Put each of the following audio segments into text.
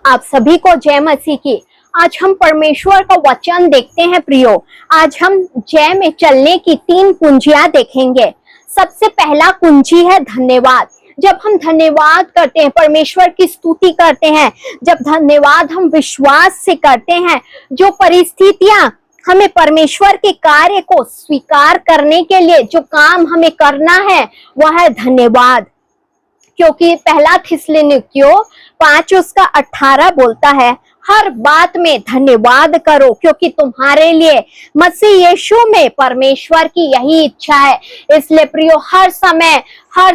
आप सभी को जय मसीह की। आज हम परमेश्वर का वचन देखते हैं प्रियो। आज हम जय में चलने की 3 कुंजियां देखेंगे। सबसे पहला कुंजी है धन्यवाद। जब हम धन्यवाद करते हैं, परमेश्वर की स्तुति करते हैं, जब धन्यवाद हम विश्वास से करते हैं, जो परिस्थितियां हमें परमेश्वर के कार्य को स्वीकार करने के लिए जो काम हमें करना है वह है धन्यवाद। क्योंकि पहला थिस्सलुनीकियों 5:18 बोलता है, हर बात में धन्यवाद करो क्योंकि तुम्हारे लिए मसीह यीशु में परमेश्वर की यही इच्छा है। इसलिए प्रियो, हर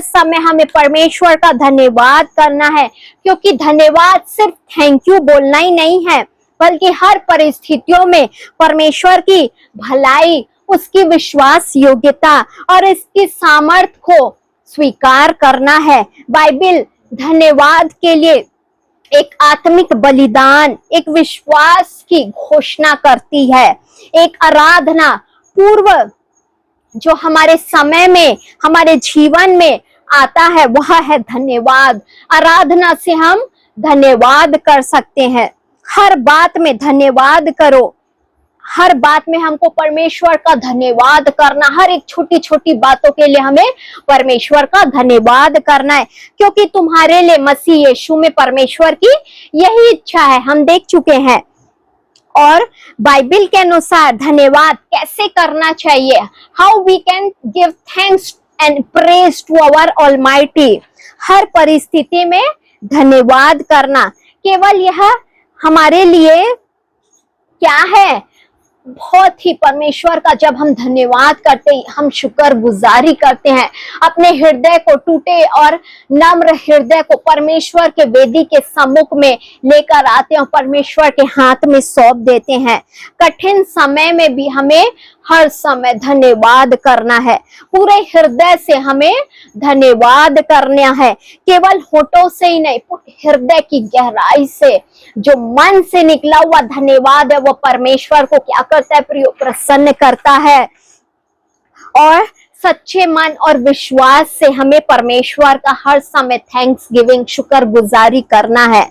समय हमें परमेश्वर का धन्यवाद करना है, क्योंकि धन्यवाद सिर्फ थैंक यू बोलना ही नहीं है, बल्कि हर परिस्थितियों में परमेश्वर की भलाई, उसकी विश्वास योग्यता और इसकी सामर्थ को स्वीकार करना है। बाइबल धन्यवाद के लिए एक आत्मिक बलिदान, एक विश्वास की घोषणा करती है। एक आराधना पूर्व जो हमारे समय में, हमारे जीवन में आता है वह है धन्यवाद। आराधना से हम धन्यवाद कर सकते हैं। हर बात में धन्यवाद करो। हर बात में हमको परमेश्वर का धन्यवाद करना, हर एक छोटी छोटी बातों के लिए हमें परमेश्वर का धन्यवाद करना है, क्योंकि तुम्हारे लिए मसीह यीशु में परमेश्वर की यही इच्छा है। हम देख चुके हैं। और बाइबल के अनुसार धन्यवाद कैसे करना चाहिए, how we can give thanks and praise to our almighty. हर परिस्थिति में धन्यवाद करना, केवल यह हमारे लिए क्या है, बहुत ही परमेश्वर का जब हम धन्यवाद करते हैं, हम शुक्रगुजारी करते हैं, अपने हृदय को, टूटे और नम्र हृदय को परमेश्वर के वेदी के सम्मुख में लेकर आते हैं और परमेश्वर के हाथ में सौंप देते हैं। कठिन समय में भी हमें हर समय धन्यवाद करना है। पूरे हृदय से हमें धन्यवाद करना है, केवल होठों से ही नहीं, हृदय की गहराई से, जो मन से निकला हुआ धन्यवाद है वो परमेश्वर को क्या करता है प्रियो, प्रसन्न करता है। और सच्चे मन और विश्वास से हमें परमेश्वर का हर समय थैंक्स गिविंग, शुक्रगुजारी करना है।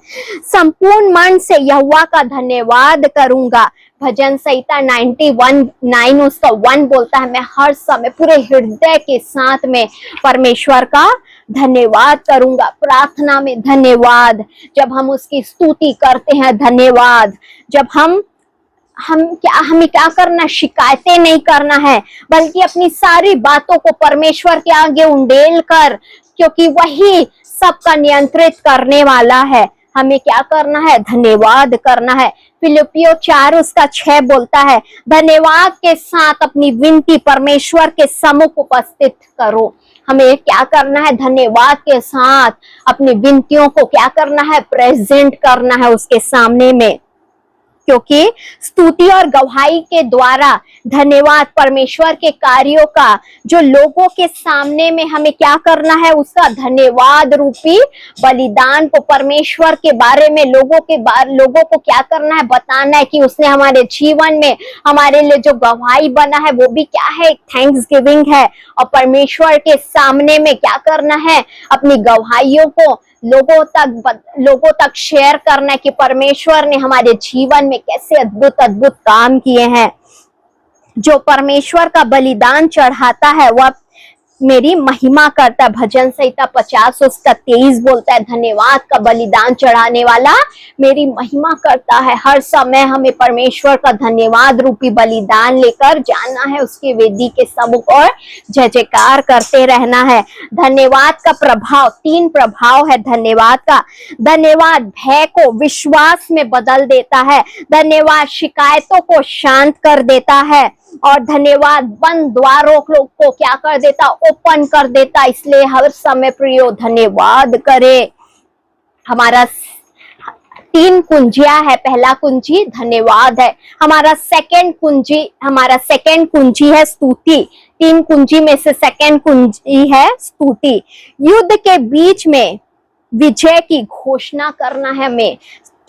संपूर्ण मन से यहोवा का धन्यवाद करूंगा। भजन संहिता 91:9 उसका 1 बोलता है, मैं हर समय पूरे हृदय के साथ में परमेश्वर का धन्यवाद करूंगा। प्रार्थना में धन्यवाद, जब हम उसकी स्तुति करते हैं धन्यवाद। जब हमें क्या करना, शिकायतें नहीं करना है, बल्कि अपनी सारी बातों को परमेश्वर के आगे उंडेल कर, क्योंकि वही सबका नियंत्रित करने वाला है। हमें क्या करना है, धन्यवाद करना है। फिलिपियों 4:6 बोलता है, धन्यवाद के साथ अपनी विनती परमेश्वर के सम्मुख उपस्थित करो। हमें क्या करना है, धन्यवाद के साथ अपनी विनतियों को क्या करना है, प्रेजेंट करना है उसके सामने में, क्योंकि स्तुति और गवाही के द्वारा धन्यवाद परमेश्वर के कार्यों का जो लोगों के सामने में हमें क्या करना है, उसका धन्यवाद रूपी बलिदान को परमेश्वर के बारे में लोगों को क्या करना है, बताना है कि उसने हमारे जीवन में हमारे लिए जो गवाही बना है वो भी क्या है, थैंक्स गिविंग है। और परमेश्वर के सामने में क्या करना है, अपनी गवाहियों को लोगों तक शेयर करना है कि परमेश्वर ने हमारे जीवन में कैसे अद्भुत अद्भुत काम किए हैं। जो परमेश्वर का बलिदान चढ़ाता है वह मेरी महिमा करता है। भजन संहिता 50:23 बोलता है, धन्यवाद का बलिदान चढ़ाने वाला मेरी महिमा करता है। हर समय हमें परमेश्वर का धन्यवाद रूपी बलिदान लेकर जाना है उसके वेदी के सम्मुख और जय जयकार करते रहना है। धन्यवाद का प्रभाव, 3 प्रभाव है धन्यवाद का। धन्यवाद भय को विश्वास में बदल देता है। धन्यवाद शिकायतों को शांत कर देता है। और धन्यवाद बंद द्वारों को क्या कर देता, ओपन कर देता। इसलिए हर समय प्रियो धन्यवाद करे। हमारा 3 कुंजियां है। पहला कुंजी धन्यवाद है। हमारा सेकंड कुंजी है स्तुति। 3 कुंजी में से सेकंड कुंजी है स्तुति। युद्ध के बीच में विजय की घोषणा करना है हमें।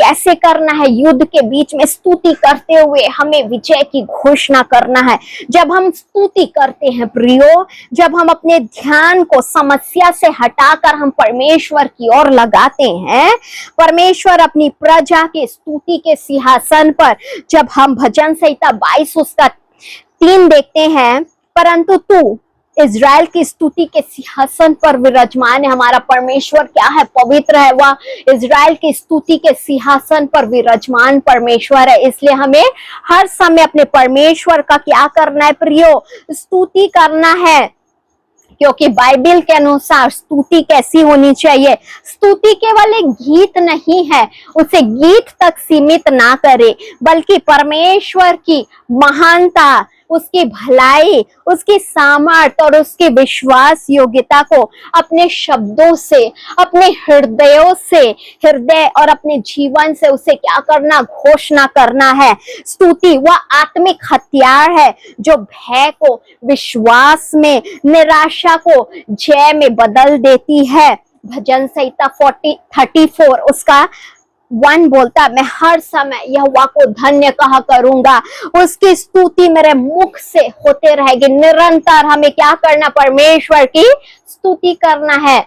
कैसे करना है, युद्ध के बीच में स्तुति करते हुए हमें विजय की घोषणा करना है। जब हम स्तुति करते हैं प्रियो, जब हम अपने ध्यान को समस्या से हटाकर हम परमेश्वर की ओर लगाते हैं, परमेश्वर अपनी प्रजा के स्तुति के सिंहासन पर, जब हम भजन संहिता 22 उसका 3 देखते हैं, परंतु तू इज़राइल की स्तुति के सिंहासन पर विराजमान है। हमारा परमेश्वर क्या है? पवित्र है। वह इज़राइल की स्तुति के सिंहासन पर विराजमान परमेश्वर है। इसलिए हमें हर समय अपने परमेश्वर का क्या करना है प्रियो? स्तुति करना है। क्योंकि बाइबल के अनुसार स्तुति कैसी होनी चाहिए? स्तुति केवल एक गीत नहीं है, उसे गीत तक सीमित ना करे, बल्कि परमेश्वर की महानता, उसकी भलाई, उसकी सामर्थ और उसकी विश्वास योग्यता को अपने शब्दों से, अपने हृदयों से, हृदय और अपने जीवन से उसे क्या करना? घोषणा करना है। स्तुति वह आत्मिक हथियार है जो भय को विश्वास में, निराशा को जय में बदल देती है। भजन संहिता 34 उसका 1 बोलता है, मैं हर समय यहोवा को धन्य कहा करूंगा, उसकी स्तुति मेरे मुख से होते रहेगी। निरंतर हमें क्या करना? परमेश्वर की स्तुति करना है।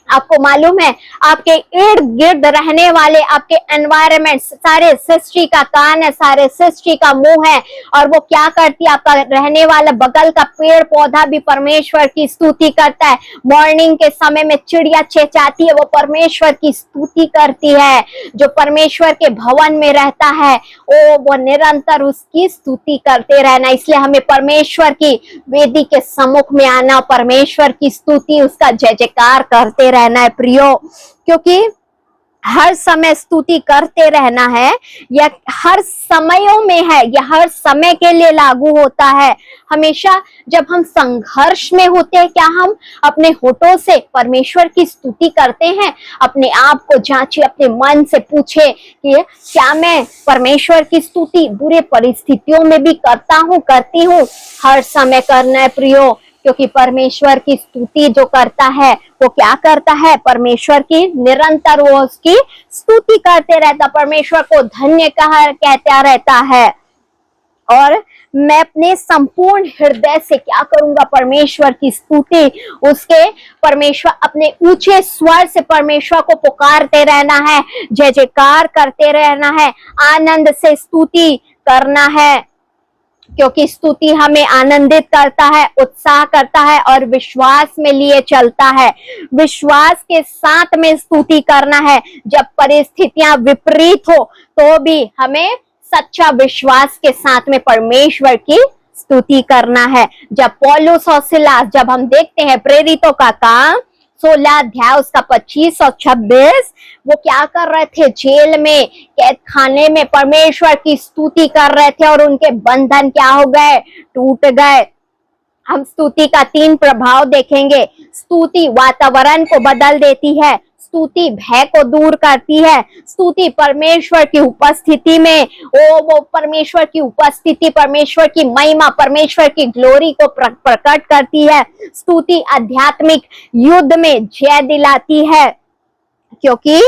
आपको मालूम है, आपके इर्द गिर्द रहने वाले आपके एनवायरमेंट, सारे सृष्टि का कान है, सारे सृष्टि का मुंह है, और वो क्या करती है? आपका रहने वाला बगल का पेड़ पौधा भी परमेश्वर की स्तुति करता है। मॉर्निंग के समय में चिड़िया चेचाती है, वो परमेश्वर की स्तुति करती है। जो परमेश्वर के भवन में रहता है, वो निरंतर उसकी स्तुति करते रहना। इसलिए हमें परमेश्वर की वेदी के सम्मुख में आना, परमेश्वर की स्तुति, उसका जय जयकार करते रहना है प्रियो। क्योंकि हर समय स्तुति करते रहना है, यह हर समयों में है, यह हर समय के लिए लागू होता है। हमेशा जब हम संघर्ष में होते हैं, क्या हम अपने होठों से परमेश्वर की स्तुति करते हैं? अपने आप को जांचिए, अपने मन से पूछे कि क्या मैं परमेश्वर की स्तुति बुरे परिस्थितियों में भी करता हूँ, करती हूँ? हर समय करना है प्रियो, क्योंकि परमेश्वर की स्तुति जो करता है वो क्या करता है? परमेश्वर की निरंतर वो उसकी स्तुति करते रहता, परमेश्वर को धन्य कहता रहता है। और मैं अपने संपूर्ण हृदय से क्या करूंगा? परमेश्वर की स्तुति, उसके परमेश्वर अपने ऊंचे स्वर से परमेश्वर को पुकारते रहना है, जय जयकार करते रहना है, आनंद से स्तुति करना है। क्योंकि स्तुति हमें आनंदित करता है, उत्साह करता है और विश्वास में लिए चलता है। विश्वास के साथ में स्तुति करना है। जब परिस्थितियां विपरीत हो तो भी हमें सच्चा विश्वास के साथ में परमेश्वर की स्तुति करना है। जब पौलुस और सिलास, जब हम देखते हैं प्रेरितों का काम 16 अध्याय उसका 25 और 26, वो क्या कर रहे थे? जेल में, कैद खाने में परमेश्वर की स्तुति कर रहे थे और उनके बंधन क्या हो गए? टूट गए। हम स्तुति का 3 प्रभाव देखेंगे। स्तुति वातावरण को बदल देती है, स्तुति भय को दूर करती है, स्तुति परमेश्वर की उपस्थिति में वो परमेश्वर की उपस्थिति, परमेश्वर की महिमा, परमेश्वर की ग्लोरी को प्रकट करती है। स्तुति आध्यात्मिक युद्ध में जय दिलाती है, क्योंकि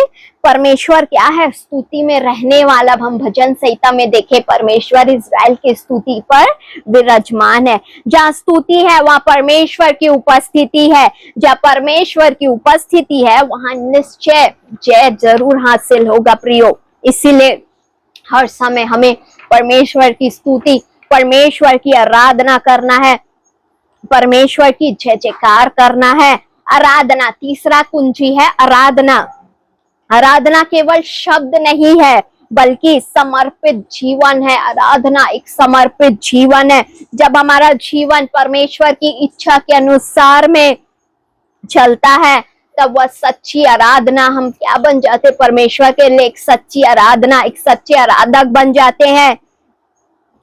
परमेश्वर क्या है? स्तुति में रहने वाला। हम भजन संहिता में देखे, परमेश्वर इज़राइल की स्तुति पर विराजमान है। जहाँ स्तुति है वहाँ परमेश्वर की उपस्थिति है। जहाँ परमेश्वर की उपस्थिति है वहाँ निश्चय जय जरूर हासिल होगा प्रियो। इसीलिए हर समय हमें परमेश्वर की स्तुति, परमेश्वर की आराधना करना है, परमेश्वर की जय जयकार करना है। आराधना, तीसरा कुंजी है आराधना। आराधना केवल शब्द नहीं है, बल्कि समर्पित जीवन है। आराधना एक समर्पित जीवन है। जब हमारा जीवन परमेश्वर की इच्छा के अनुसार में चलता है, तब वह सच्ची आराधना, हम क्या बन जाते? परमेश्वर के लिए एक सच्ची आराधना, एक सच्चे आराधक बन जाते हैं।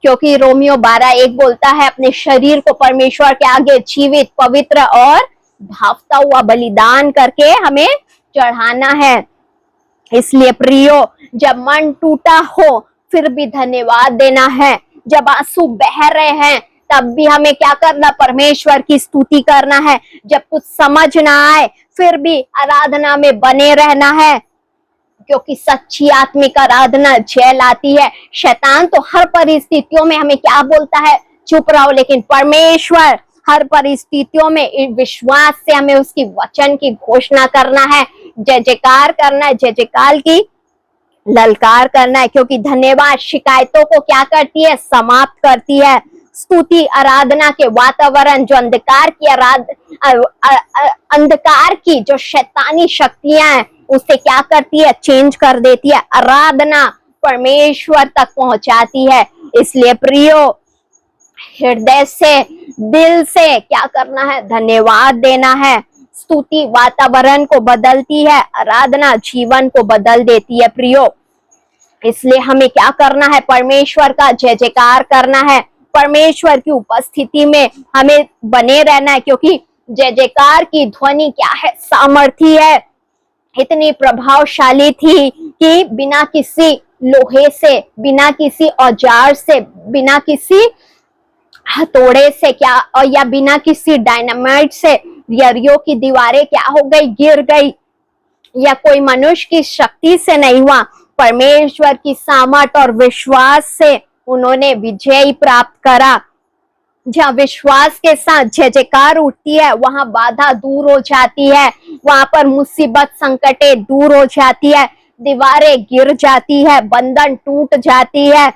क्योंकि रोमियो 12:1 बोलता है, अपने शरीर को परमेश्वर के आगे जीवित, पवित्र और भावता हुआ बलिदान करके हमें चढ़ाना है। इसलिए प्रियो, जब मन टूटा हो फिर भी धन्यवाद देना है। जब आंसू बह रहे हैं तब भी हमें क्या करना? परमेश्वर की स्तुति करना है। जब कुछ समझ ना आए फिर भी आराधना में बने रहना है, क्योंकि सच्ची आत्मिक आराधना जय लाती है। शैतान तो हर परिस्थितियों में हमें क्या बोलता है, चुप रहो, लेकिन परमेश्वर हर परिस्थितियों में विश्वास से हमें उसकी वचन की घोषणा करना है, जय जयकार करना है, जय जयकार की ललकार करना है, क्योंकि धन्यवाद शिकायतों को क्या करती है, समाप्त करती है। स्तुति आराधना के वातावरण जो अंधकार की जो शैतानी शक्तियां हैं उसे क्या करती है, चेंज कर देती है। आराधना परमेश्वर तक पहुंचाती है। इसलिए प्रियो, हृदय से, दिल से क्या करना है, धन्यवाद देना है। स्तुति वातावरण को बदलती है, आराधना जीवन को बदल देती है प्रियो। इसलिए हमें क्या करना है, परमेश्वर का जय जयकार करना है, परमेश्वर की उपस्थिति में हमें बने रहना है, क्योंकि जय जयकार की ध्वनि क्या है, सामर्थी है, इतनी प्रभावशाली थी कि बिना किसी लोहे से, बिना किसी औजार से, बिना किसी हथौड़े से क्या, और या बिना किसी डायनामाइट से यरियो की दीवारें क्या हो गई, गिर गई, या कोई मनुष्य की शक्ति से नहीं हुआ, परमेश्वर की सामर्थ और विश्वास से उन्होंने विजय प्राप्त करा। जहाँ विश्वास के साथ जय जयकार उठती है वहां बाधा दूर हो जाती है, वहां पर मुसीबत संकटें दूर हो जाती है, दीवारें गिर जाती है, बंधन टूट जाती है,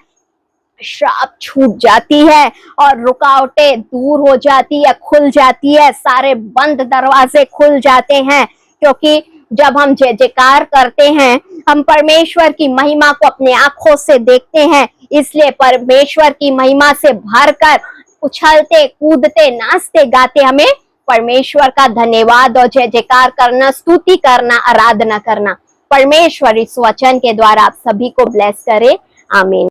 श्राप छूट जाती है और रुकावटें दूर हो जाती है, खुल जाती है, सारे बंद दरवाजे खुल जाते हैं। क्योंकि जब हम जय जयकार करते हैं हम परमेश्वर की महिमा को अपने आंखों से देखते हैं, इसलिए परमेश्वर की महिमा से भरकर उछलते कूदते नाचते गाते हमें परमेश्वर का धन्यवाद और जय जयकार करना, स्तुति करना, आराधना करना। परमेश्वर इस वचन के द्वारा आप सभी को ब्लेस करे। आमीन।